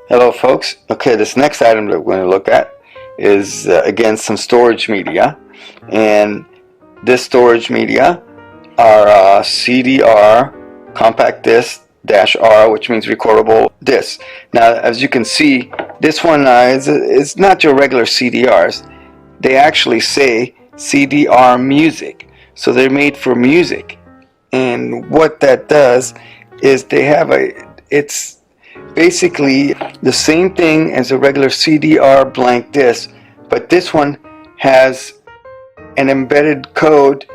Hello folks. Okay, this next item that we're going to look at is again some storage media, and this storage media are CDR compact disc -R, which means recordable disc. Now as you can see, this one is not your regular CDRs. They actually say CDR music, so they're made for music. And what that does is they have it's basically the same thing as a regular CDR blank disc, but this one has an embedded code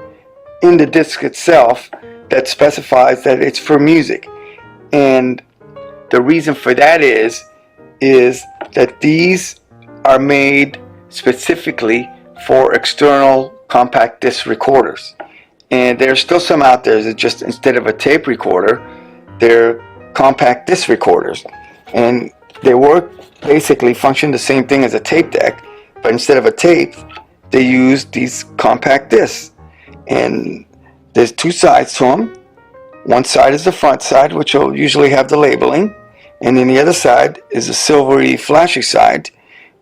in the disc itself that specifies that it's for music. And the reason for that is that these are made specifically for external compact disc recorders. And there's still some out there that just, instead of a tape recorder, they're compact disc recorders, and they work, basically function the same thing as a tape deck, but instead of a tape they use these compact discs. And there's two sides to them. One side is the front side, which will usually have the labeling, and then the other side is the silvery flashy side,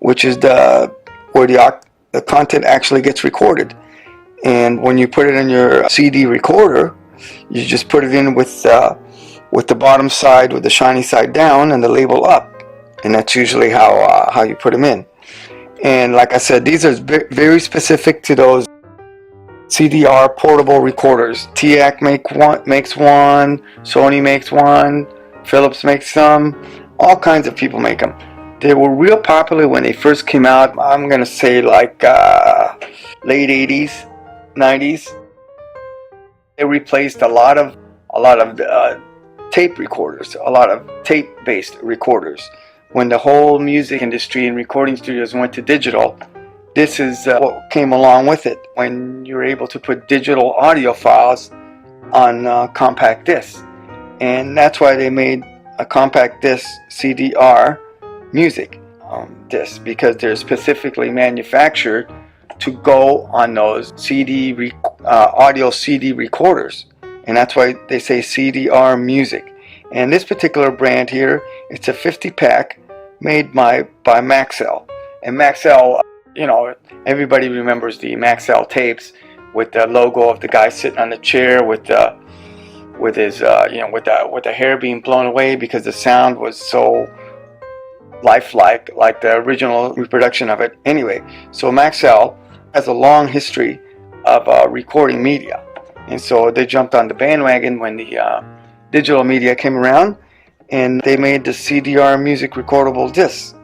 which is where the content actually gets recorded. And when you put it in your CD recorder, you just put it in with the bottom side with the shiny side down and the label up, and that's usually how you put them in. And like I said, these are very specific to those CDR portable recorders. TAC makes one, Sony makes one, Philips makes some, all kinds of people make them. They were real popular when they first came out. I'm gonna say like late 80s, 90s. They replaced a lot of tape recorders, a lot of tape-based recorders. When the whole music industry and recording studios went to digital, this is what came along with it, when you're able to put digital audio files on compact discs. And that's why they made a compact disc CDR music disc, because they're specifically manufactured to go on those audio CD recorders. And that's why they say CDR music. And this particular brand here, it's a 50-pack made by Maxell. And Maxell, everybody remembers the Maxell tapes with the logo of the guy sitting on the chair with the hair being blown away, because the sound was so lifelike, like the original reproduction of it. Anyway, so Maxell has a long history of recording media. And so they jumped on the bandwagon when the digital media came around, and they made the CDR music recordable discs.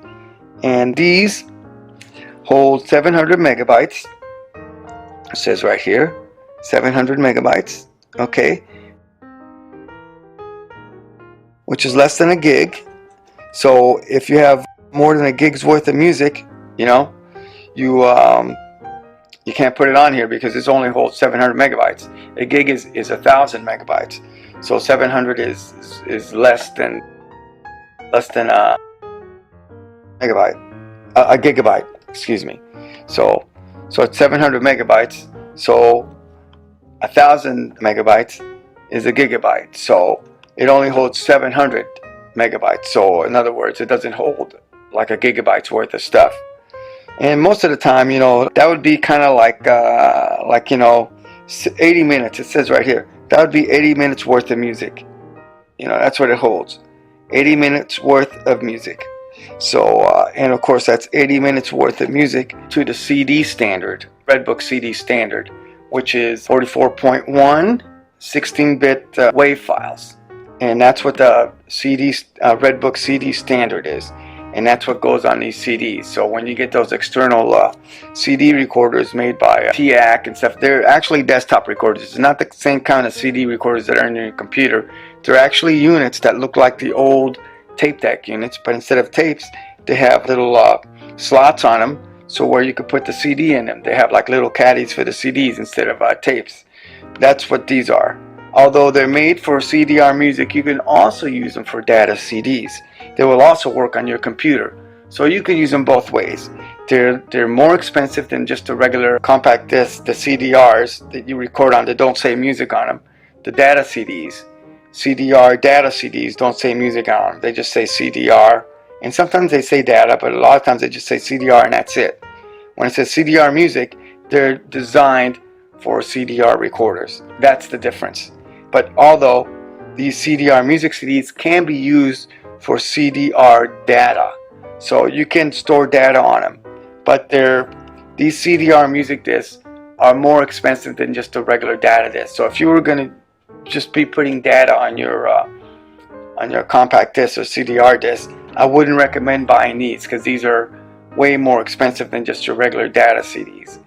And these hold 700 megabytes. It says right here, 700 megabytes, okay, which is less than a gig. So if you have more than a gig's worth of music, you can't put it on here because it only holds 700 megabytes. A gig is 1,000 megabytes. So 700 is less than a megabyte, a gigabyte, excuse me. So it's 700 megabytes. So 1,000 megabytes is a gigabyte. So it only holds 700 megabytes. So in other words, it doesn't hold like a gigabyte's worth of stuff. And most of the time, that would be kind of like 80 minutes. It says right here, that would be 80 minutes worth of music. That's what it holds, 80 minutes worth of music. So, and of course, that's 80 minutes worth of music to the CD standard, Redbook CD standard, which is 44.1 16-bit WAV files. And that's what the Redbook CD standard is. And that's what goes on these CDs. So when you get those external CD recorders made by TAC and stuff, they're actually desktop recorders. It's not the same kind of CD recorders that are in your computer. They're actually units that look like the old tape deck units, but instead of tapes, they have little slots on them, so where you could put the CD in them. They have like little caddies for the CDs instead of tapes. That's what these are. Although they're made for CDR music, you can also use them for data CDs. They will also work on your computer. So you can use them both ways. They're more expensive than just a regular compact disc, the CDRs that you record on that don't say music on them. The data CDs, CDR data CDs, don't say music on them. They just say CDR And sometimes they say data, but a lot of times they just say CDR and that's it. When it says CDR music, they're designed for CDR recorders. That's the difference. But although these CDR music CDs can be used for CDR data, so you can store data on them, but these CDR music discs are more expensive than just a regular data disc. So if you were going to just be putting data on your compact disc or CDR disc, I wouldn't recommend buying these because these are way more expensive than just your regular data CDs.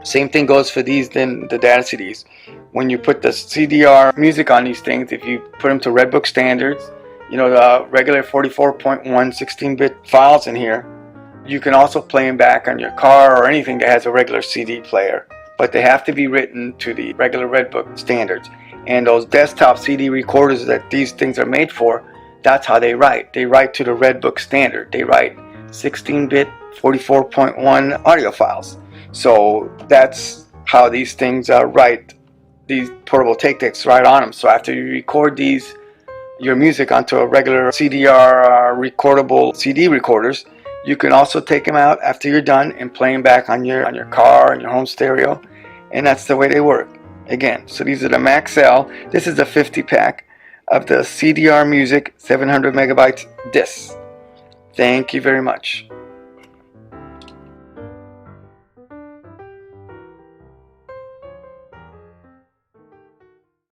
Same thing goes for these than the data CDs. When you put the CDR music on these things, if you put them to Redbook standards, you know, the regular 44.1 16-bit files in here, you can also play them back on your car or anything that has a regular CD player. But they have to be written to the regular Redbook standards. And those desktop CD recorders that these things are made for, that's how they write. They write to the Redbook standard. They write 16-bit 44.1 audio files. So that's how these things write. These portable tape decks write on them. So after you record your music onto a regular CDR recordable CD recorders, you can also take them out after you're done and play them back on your car and your home stereo. And that's the way they work. Again, so these are the Maxell. This is a 50-pack of the CDR Music 700 megabytes discs. Thank you very much.